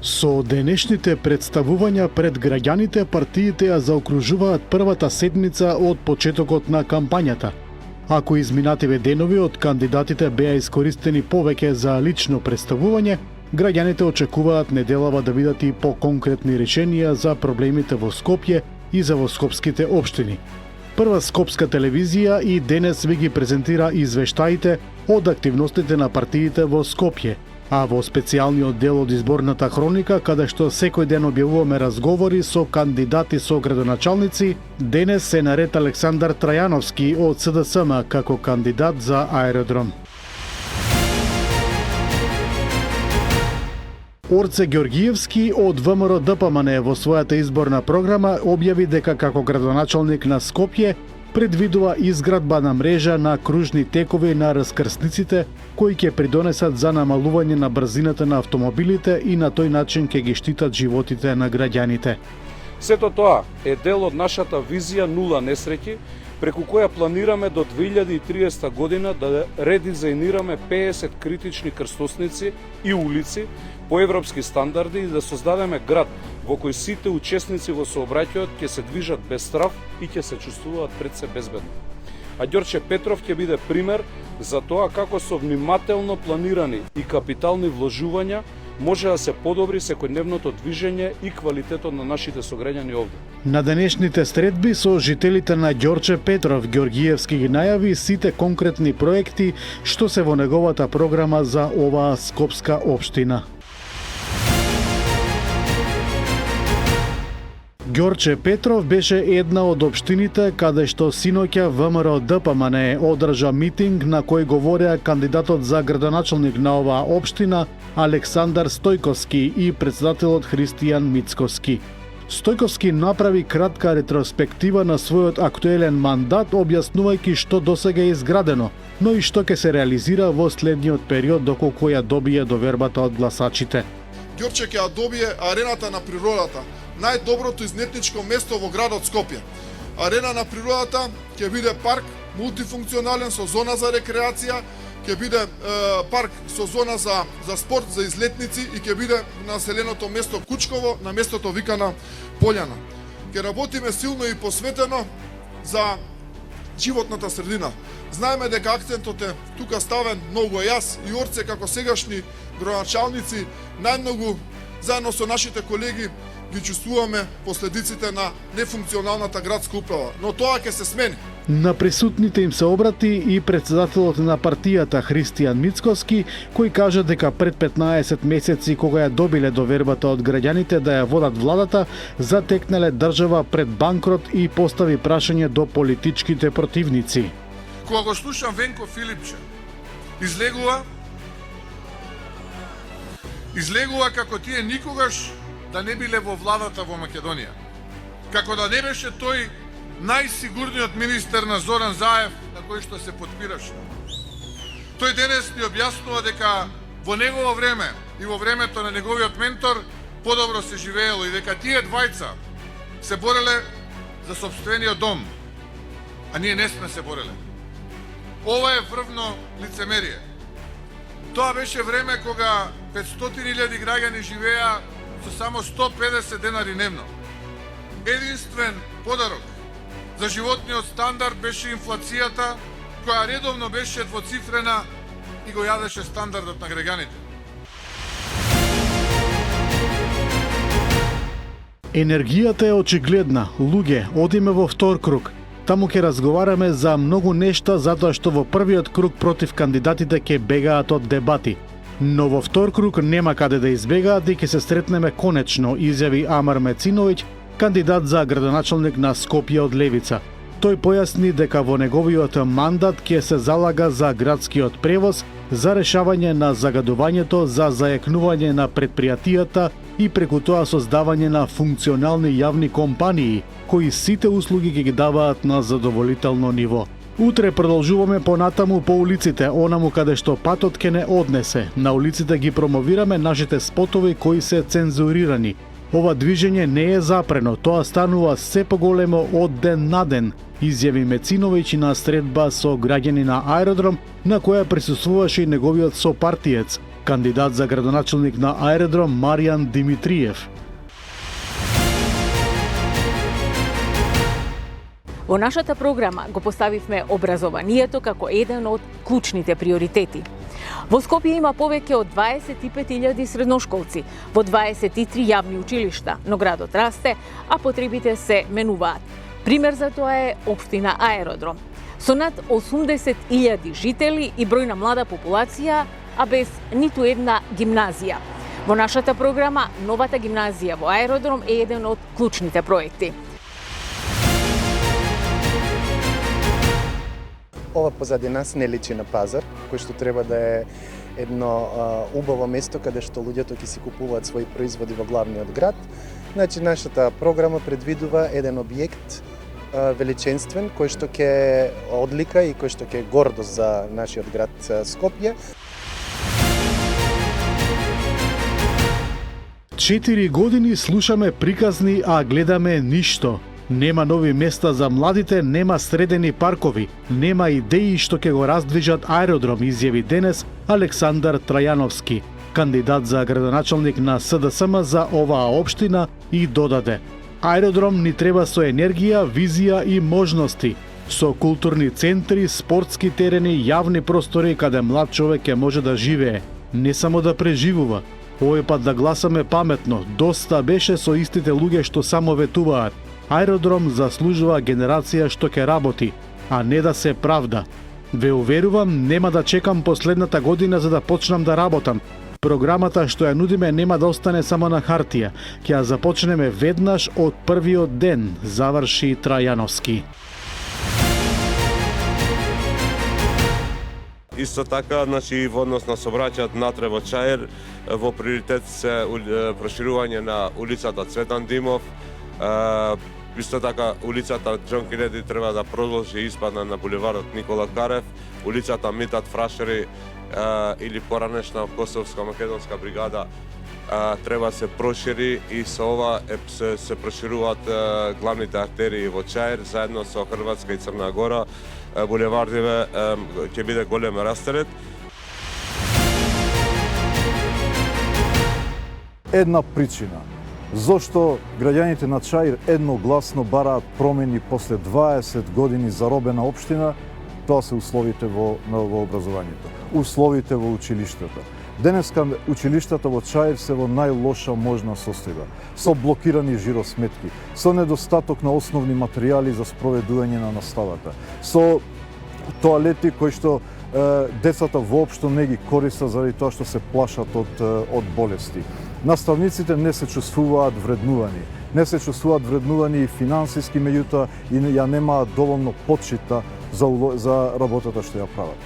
Со денешните представувања пред граѓаните, партиите ја заокружуваат првата седмица од почетокот на кампањата. Ако изминативе денови од кандидатите беа искористени повеќе за лично представување, граѓаните очекуваат неделава да видат и по-конкретни решенија за проблемите во Скопје и за во скопските општини. Прва скопска телевизија и денес ви ги презентира извештаите од активностите на партиите во Скопје, а во специјалниот дел од изборната хроника, каде што секој ден објавуваме разговори со кандидати со градоначалници, денес се наред Александар Трајановски од СДСМ како кандидат за аеродром. Орце Ѓоргиевски од ВМРО ДПМН во својата изборна програма објави дека како градоначалник на Скопје предвидува изградба на мрежа на кружни текови на раскрсниците кои ќе придонесат за намалување на брзината на автомобилите и на тој начин ќе ги штитат животите на граѓаните. Сето тоа е дел од нашата визија нула несреќи, преку која планираме до 2030 година да редизајнираме 50 критични крстосници и улици по европски стандарди и да создадеме град во кој сите учесници во сообраќајот ќе се движат без страв и ќе се чувствуваат пред се безбедно. А Ѓорче Петров ќе биде пример за тоа како со внимателно планирани и капитални вложувања може да се подобри секојдневното движење и квалитетот на нашите сограѓани овде. На денешните средби со жителите на Ѓорче Петров, Ѓоргиевски ги најави сите конкретни проекти што се во неговата програма за оваа скопска општина. Ѓорче Петров беше една од општините каде што синоќа ВМРО ДПМН одржа митинг на кој говореа кандидатот за градоначалник на оваа општина Александар Стојковски и председателот Христијан Мицкоски. Стојковски направи кратка ретроспектива на својот актуелен мандат, објаснувајќи што досега е изградено, но и што ќе се реализира во следниот период доколку ја добие довербата од гласачите. Ѓорче ќе ја добие арената на природата, најдоброто изнетничко место во градот Скопје. Арена на природата ќе биде парк мултифункционален со зона за рекреација, ќе биде парк со зона за спорт, за излетници и ќе биде населеното место Кучково на местото викана Пољана. Ќе работиме силно и посветено за животната средина. Знаеме дека акцентот е тука ставен многу јас и Орце како сегашни градоначалници најмногу заедно со нашите колеги ги чувствуваме последиците на нефункционалната градска управа, но тоа ќе се смени. На присутните им се обрати и председателот на партијата Христијан Мицкоски, кој кажа дека пред 15 месеци кога ја добиле довербата од граѓаните да ја водат владата, затекнале држава пред банкрот и постави прашање до политичките противници. Кога го слушам Венко Филипче, излегува како тие никогаш да не биле во владата во Македонија. Како да не беше тој најсигурниот министер на Зоран Заев на кој што се подпираше. Тој денес ни објаснува дека во негово време и во времето на неговиот ментор подобро се живеело и дека тие двајца се бореле за сопствениот дом, а ние не сме се бореле. Ова е врвно лицемерие. Тоа беше време кога 500.000 граѓани живеа со само 150 денари дневно. Единствен подарок за животниот стандард беше инфлацијата, која редовно беше двоцифрена и го јадеше стандардот на граѓаните. Енергијата е очигледна. Луѓе, одиме во втор круг. Таму ќе разговараме за многу нешта затоа што во првиот круг против кандидатите ќе бегаат од дебати. Но во втор круг нема каде да избегаат и ќе се сретнеме конечно, изјави Амар Мециновиќ, кандидат за градоначалник на Скопје од Левица. Тој појасни дека во неговиот мандат ќе се залага за градскиот превоз, за решавање на загадувањето, за зајакнување на предпријатијата и преку тоа создавање на функционални јавни компании, кои сите услуги ќе ги даваат на задоволително ниво. Утре продолжуваме понатаму по улиците, онаму каде што патот ќе не однесе. На улиците ги промовираме нашите спотови кои се цензурирани. Ова движење не е запрено, тоа станува се поголемо од ден на ден, изјави Мециновиќ на средба со граѓани на аеродром, на која присуствуваше и неговиот сопартиец, Кандидат за градоначелник на аеродром Маријан Димитриев. Во нашата програма го поставивме образованието како еден од клучните приоритети. Во Скопје има повеќе од 25.000 средношколци во 23 јавни училишта, но градот расте, а потребите се менуваат. Пример за тоа е општина Аеродром. Со над 80.000 жители и бројна млада популација, а без ниту една гимназија. Во нашата програма, новата гимназија во Аеродром е еден од клучните проекти. Ова позади нас не личи на пазар, кој што треба да е едно убаво место каде што луѓето ќе си купуваат своји производи во главниот град. Значи, нашата програма предвидува еден објект величенствен, кој што ќе одлика и кој што ќе гордост за нашиот град Скопје. 4 години слушаме приказни, а гледаме ништо. Нема нови места за младите, нема средени паркови, нема идеи што ќе го раздвижат аеродром, изјави денес Александар Трајановски, кандидат за градоначелник на СДСМ за оваа општина, и додаде: аеродром ни треба со енергија, визија и можности, со културни центри, спортски терени, јавни простори каде млад човек ќе може да живее, не само да преживува. Овој пат да гласаме паметно, доста беше со истите луѓе што само ветуваат. Аеродром заслужува генерација што ќе работи, а не да се правда. Ве уверувам, нема да чекам последната година за да почнам да работам. Програмата што ја нудиме нема да остане само на хартија. Ќе ја започнеме веднаш од првиот ден, заврши Трајановски. Исто така, значи, во однос на сообраќајот натре во Чаир, во приоритет се проширување на улицата Цветан Димов. Исто така, улицата Џон Кенеди треба да продолжи испадна на булеварот Никола Карев, улицата Митат Фрашери или поранешна Косовска-македонска бригада треба се прошири, и со ова се прошируваат главните артерии во Чаир, заедно со Хрватска и Црна Гора. Булевардиве ќе биде голем растерет. Една причина зошто граѓаните на Чаир едногласно бараат промени после 20 години заробена општина, тоа се условите во образованието, условите во училиштата. Денеска училиштата во Чаир се во најлоша можна состојба, со блокирани жиросметки, со недостаток на основни материјали за спроведување на наставата, со тоалети кои што децата воопшто не ги користат заради тоа што се плашат од болести. Наставниците не се чувствуваат вреднувани. Не се чувствуваат вреднувани и финансиски, меѓутоа и ја немаат доволно почита за работата што ја прават.